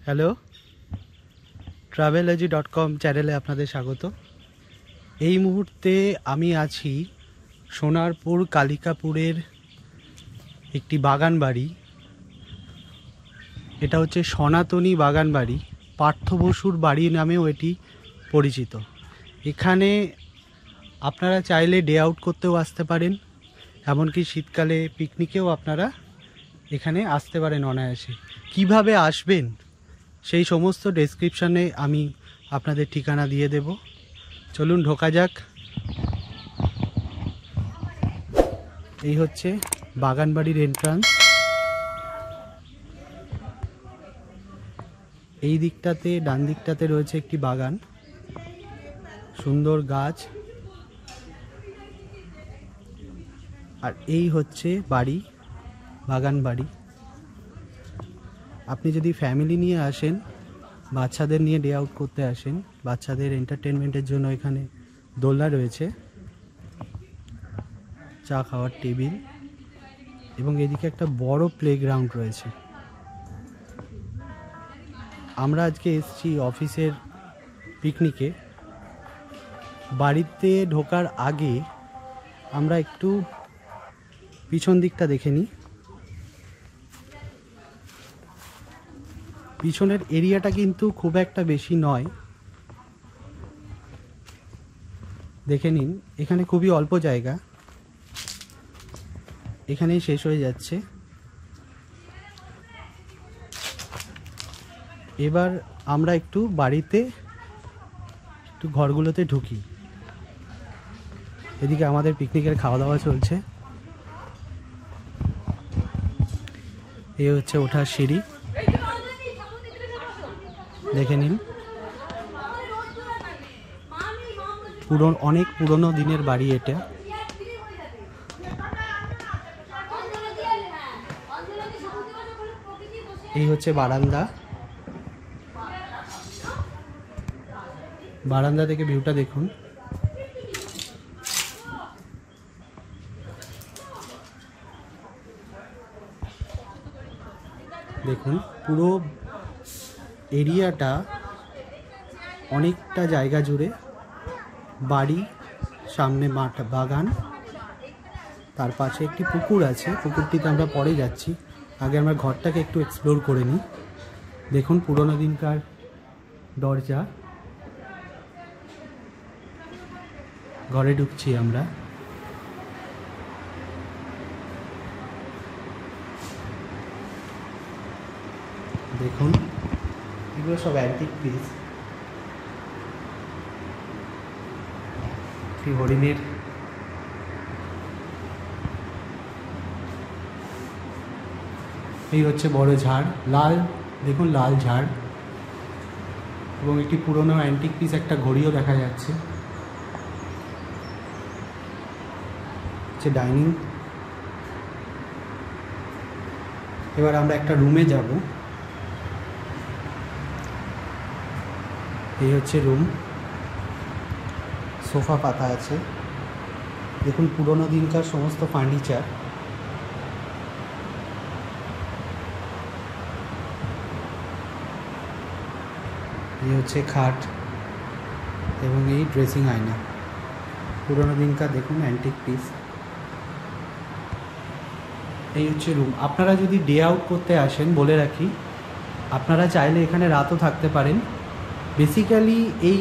Hello, travelology.com চ্যানেলে আপনাদের স্বাগত। এই মুহূর্তে আমি আছি সোনারপুর কালিকাপুরের একটি বাগান বাড়ি। এটা হচ্ছে সনাতনী বাগান বাড়ি, পার্থ বসুর বাড়ি নামেও এটি পরিচিত। এখানে আপনারা চাইলে ডে আউট করতেও আসতে পারেন, এমনকি শীতকালে পিকনিকেও আপনারা এখানে আসতে পারেন অনায়াসে। কিভাবে আসবেন সেই সমস্ত ডেসক্রিপশানে আমি আপনাদের ঠিকানা দিয়ে দেব। চলুন ঢোকা যাক। এই হচ্ছে বাগান বাড়ির এন্ট্রান্স। এই দিকটাতে, ডান দিকটাতে রয়েছে একটি বাগান, সুন্দর গাছ। আর এই হচ্ছে বাড়ি, বাগান বাড়ি। আপনি যদি ফ্যামিলি নিয়ে আসেন, বাচ্চাদের নিয়ে ডে আউট করতে আসেন, বাচ্চাদের এন্টারটেনমেন্টের জন্য এখানে দোলনা রয়েছে, চা খাওয়ার টেবিল, এবং এদিকে একটা বড় প্লেগ্রাউন্ড রয়েছে। আমরা আজকে এসেছি অফিসের পিকনিকে। বাড়িতে ঢোকার আগে আমরা একটু পিছন দিকটা দেখে নিই। পিছনের এরিয়াটা কিন্তু খুব একটা বেশি নয়, দেখে নিন। এখানে খুবই অল্প জায়গা, এখানেই শেষ হয়ে যাচ্ছে। এবার আমরা একটু বাড়িতে, একটু ঘরগুলোতে ঢুকি। এদিকে আমাদের পিকনিকের খাওয়া দাওয়া চলছে। এই হচ্ছে ওঠার সিঁড়ি, দেখে নিন। অনেক পুরনো দিনের বাড়ি এটা। এই হচ্ছে বারান্দা। বারান্দা থেকে ভিউটা দেখুন। দেখুন পুরো এরিয়াটা, অনেকটা জায়গা জুড়ে বাড়ি, সামনে মাঠ, বাগান, তার পাশে একটি পুকুর আছে। পুকুরটিতে আমরা পরে যাচ্ছি, আগে আমরা ঘরটাকে একটু এক্সপ্লোর করে নিই। দেখুন পুরোনো দিনকার দরজা। ঘরে ঢুকছি আমরা। দেখুন এগুলো সব অ্যান্টিক পিস। হরিণের এই হচ্ছে বড় ঝাড়, লাল, দেখুন লাল ঝাড়, এবং একটি পুরনো অ্যান্টিক পিস, একটা ঘড়িও দেখা যাচ্ছে। হচ্ছে ডাইনিং। এবার আমরা একটা রুমে যাব। এই হচ্ছে রুম, সোফা পাতা আছে। দেখুন পুরোনো দিনকার সমস্ত ফার্নিচার। এই হচ্ছে খাট এবং এই ড্রেসিং আয়না, পুরোনো দিনকার দেখুন অ্যান্টিক পিস। এই হচ্ছে রুম। আপনারা যদি ডে আউট করতে আসেন, বলে রাখি, আপনারা চাইলে এখানে রাতও থাকতে পারেন। বেসিক্যালি এই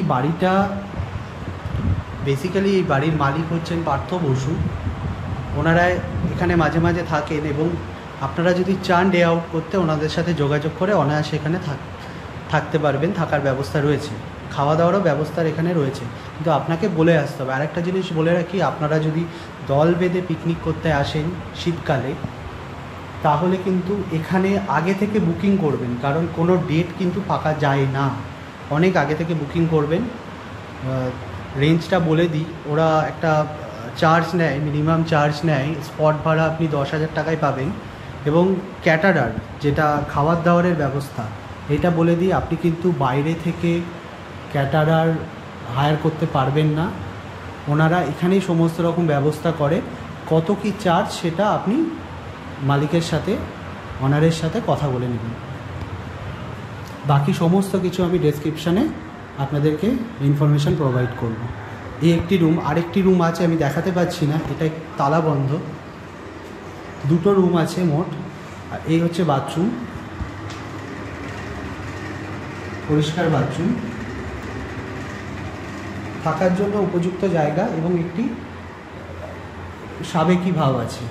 বাড়ির মালিক হচ্ছেন পার্থ বসু। ওনারা এখানে মাঝে মাঝে থাকেন, এবং আপনারা যদি চান ডে আউট করতে, ওনাদের সাথে যোগাযোগ করে অনায়াসে এখানে থাকতে পারবেন। থাকার ব্যবস্থা রয়েছে, খাওয়া দাওয়ারও ব্যবস্থা এখানে রয়েছে, কিন্তু আপনাকে বলে আসতে হবে। আরেকটা জিনিস বলে রাখি, আপনারা যদি দল বেঁধে পিকনিক করতে আসেন শীতকালে, তাহলে কিন্তু এখানে আগে থেকে বুকিং করবেন, কারণ কোনো ডেট কিন্তু ফাঁকা যায় না। অনেক আগে থেকে বুকিং করবেন। রেঞ্জটা বলে দিই, ওরা একটা চার্জ নেয়, মিনিমাম চার্জ নেয়। স্পট ভাড়া আপনি 10,000 টাকায় পাবেন, এবং ক্যাটারার, যেটা খাবার দাবারের ব্যবস্থা, এটা বলে দিই, আপনি কিন্তু বাইরে থেকে ক্যাটারার হায়ার করতে পারবেন না। ওনারা এখানেই সমস্ত রকম ব্যবস্থা করে। কত কি চার্জ সেটা আপনি মালিকের সাথে, অনারের সাথে কথা বলে নেবেন। বাকি সমস্ত কিছু আমি ডেসক্রিপশানে আপনাদেরকে ইনফরমেশান প্রোভাইড করব। এই একটি রুম, আরেকটি রুম আছে আমি দেখাতে পাচ্ছি না, এটা তালা বন্ধ। দুটো রুম আছে মোট। আর এই হচ্ছে বাথরুম, পরিষ্কার বাথরুম, থাকার জন্য উপযুক্ত জায়গা এবং একটি সাবেকি ভাব আছে।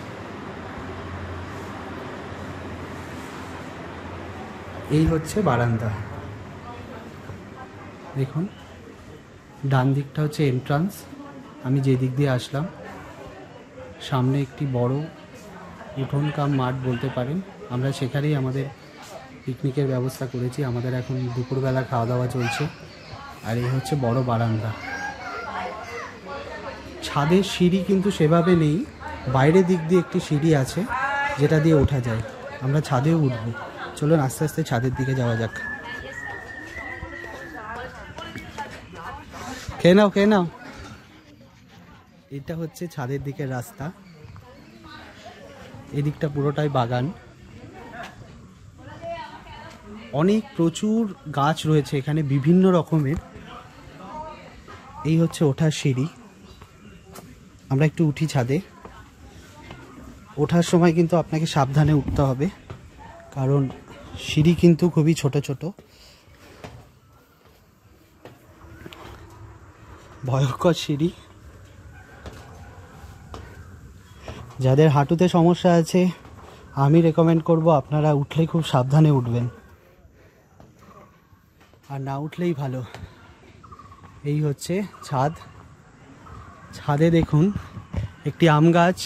এই হচ্ছে বারান্দা, দেখুন ডান দিকটা হচ্ছে এন্ট্রান্স, আমি যে দিক দিয়ে আসলাম। সামনে একটি বড় উঠোন কাম মাঠ বলতে পারেন, আমরা সেখানেই আমাদের পিকনিকের ব্যবস্থা করেছি। আমাদের এখন দুপুরবেলা খাওয়া দাওয়া চলছে। আর এই হচ্ছে বড় বারান্দা। ছাদের সিঁড়ি কিন্তু সেভাবে নেই, বাইরের দিক দিয়ে একটি সিঁড়ি আছে যেটা দিয়ে ওঠা যায়। আমরা ছাদেও উঠবো, চলুন আস্তে আস্তে ছাদের দিকে যাওয়া যাক। খেয়ে নাও, খেয়ে নাও। এটা হচ্ছে ছাদের দিকের রাস্তা, এদিকটা পুরোটাই বাগান। অনেক প্রচুর গাছ রয়েছে এখানে বিভিন্ন রকমের। এই হচ্ছে ওঠার সিঁড়ি, আমরা একটু উঠি ছাদে। ওঠার সময় কিন্তু আপনাকে সাবধানে উঠতে হবে, কারণ সিঁড়ি কিন্তু খুবই ছোট ছোট, ভয়ঙ্কর সিঁড়ি। যাদের হাঁটুতে সমস্যা আছে আমি রেকমেন্ড করব আপনারা উঠলে খুব সাবধানে উঠবেন, আর না উঠলেই ভালো। এই হচ্ছে ছাদ, ছাদে দেখুন একটি আম গাছ।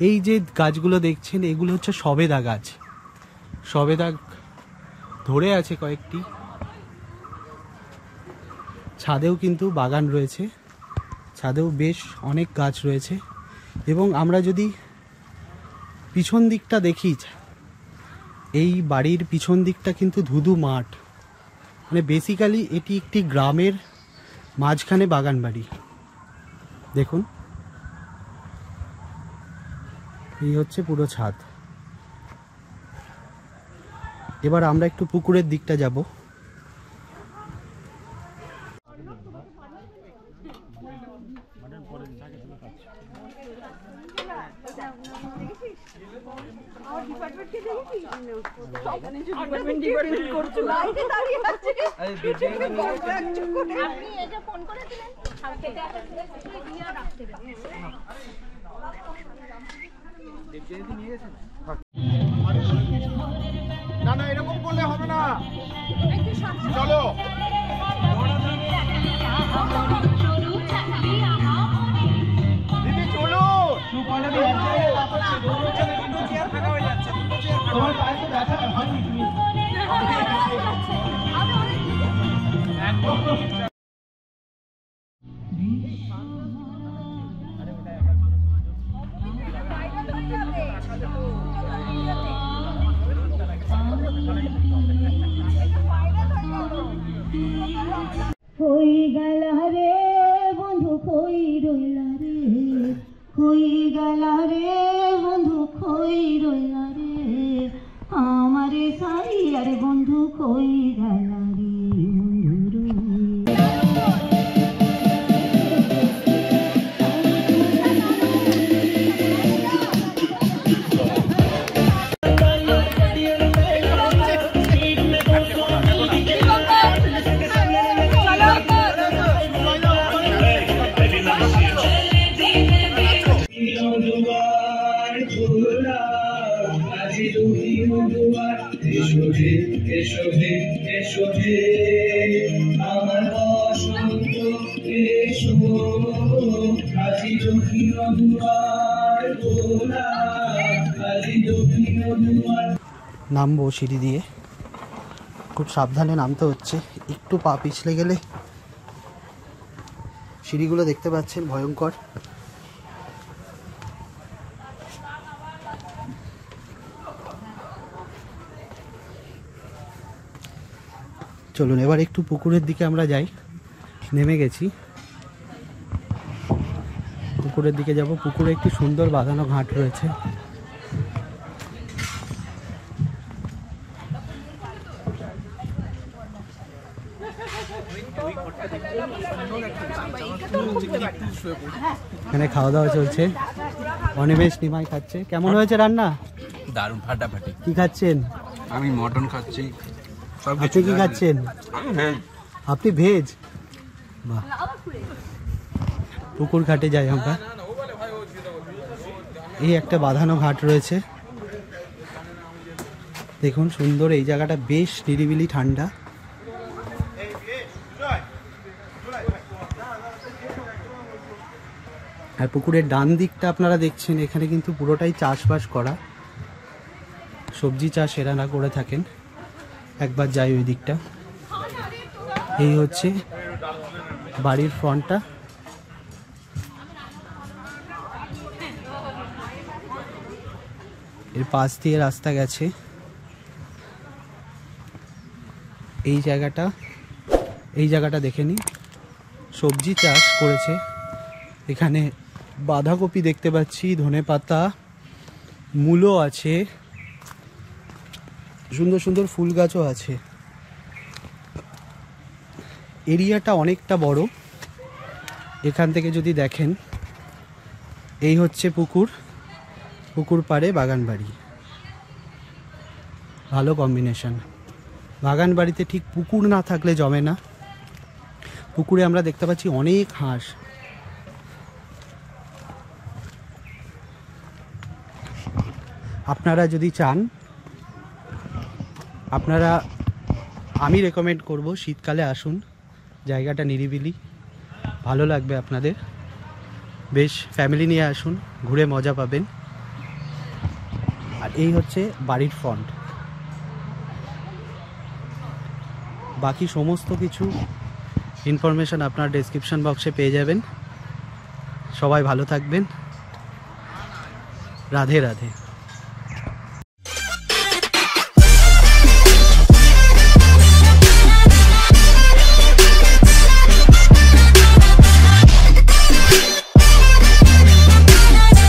এই যে গাছগুলো দেখছেন এগুলো হচ্ছে সবেদা গাছ, সবেদা ধরে আছে কয়েকটি। ছাদেও কিন্তু বাগান রয়েছে, ছাদেও বেশ অনেক গাছ রয়েছে। এবং আমরা যদি পিছন দিকটা দেখি, এই বাড়ির পিছন দিকটা কিন্তু ধুধু মাঠ, মানে বেসিক্যালি এটি একটি গ্রামের মাঝখানে বাগান বাড়ি। দেখুন এই হচ্ছে পুরো ছাদ। এবার আমরা একটু পুকুরের দিকটা যাব। না না এরকম করলে হবে না, চলো দিদি চলো। কই গেলা রে বন্ধু, কই রইলা রে, কই গেলা রে বন্ধু, কই রইলা রে, আমারে সাইয়া রে বন্ধু, কই গেলা রে বন্ধু রে। নামবো সিঁড়ি দিয়ে, খুব সাবধানে নামতে হচ্ছে, একটু পা পিছলে গেলে। সিঁড়িগুলো দেখতে পাচ্ছেন ভয়ঙ্কর। চলুন এবার একটু পুকুরের দিকে আমরা যাই, নেমে গেছি, পুকুরের দিকে যাব। পুকুরে একটি সুন্দর বাঁধানো ঘাট রয়েছে। এখানে খাওয়া দাওয়া চলছে, অনিমেষ নিমাই খাচ্ছে। কেমন হয়েছে রান্না? দারুণ, ফাটাফাটি। কি খাচ্ছেন? আমি মটন খাচ্ছি। আপনি কি খাচ্ছেন? আপনি ভেজ? বাহ। পুকুর ঘাটে যাই আমরা। এই একটা বাঁধানো ঘাট রয়েছে, দেখুন সুন্দর। এই জায়গাটা বেশ নিরিবিলি, ঠান্ডা। আর পুকুরের ডান দিকটা আপনারা দেখছেন, এখানে কিন্তু পুরোটাই চাষবাস করা, সবজি চাষ এরা করে থাকেন। একবার যাই ওই দিকটা। এই হচ্ছে বাড়ির ফ্রন্টটা। এর পাশ দিয়ে রাস্তা গেছে। এই জায়গাটা দেখে নিন, সবজি চাষ করেছে। এখানে বাঁধাকপি দেখতে পাচ্ছি, ধনেপাতা, মূলো আছে, সুন্দর সুন্দর ফুল গাছও আছে। এরিয়াটা অনেকটা বড়। এখান থেকে যদি দেখেন, এই হচ্ছে পুকুর পাড়ে বাগান বাড়ি। ভালো কম্বিনেশন। বাগান বাড়িতে ঠিক পুকুর না থাকলে জমে না। পুকুরে আমরা দেখতে পাচ্ছি অনেক হাঁস। আপনারা যদি চান, আমি রেকমেন্ড করব শীতকালে আসুন। জায়গাটা নিরিবিলি, ভালো লাগবে আপনাদের। বেশ ফ্যামিলি নিয়ে আসুন, ঘুরে মজা পাবেন। আর এই হচ্ছে বাড়ির ফ্রন্ট। বাকি সমস্ত কিছু ইনফরমেশন আপনার ডেসক্রিপশন বক্সে পেয়ে যাবেন। সবাই ভালো থাকবেন। রাধে রাধে।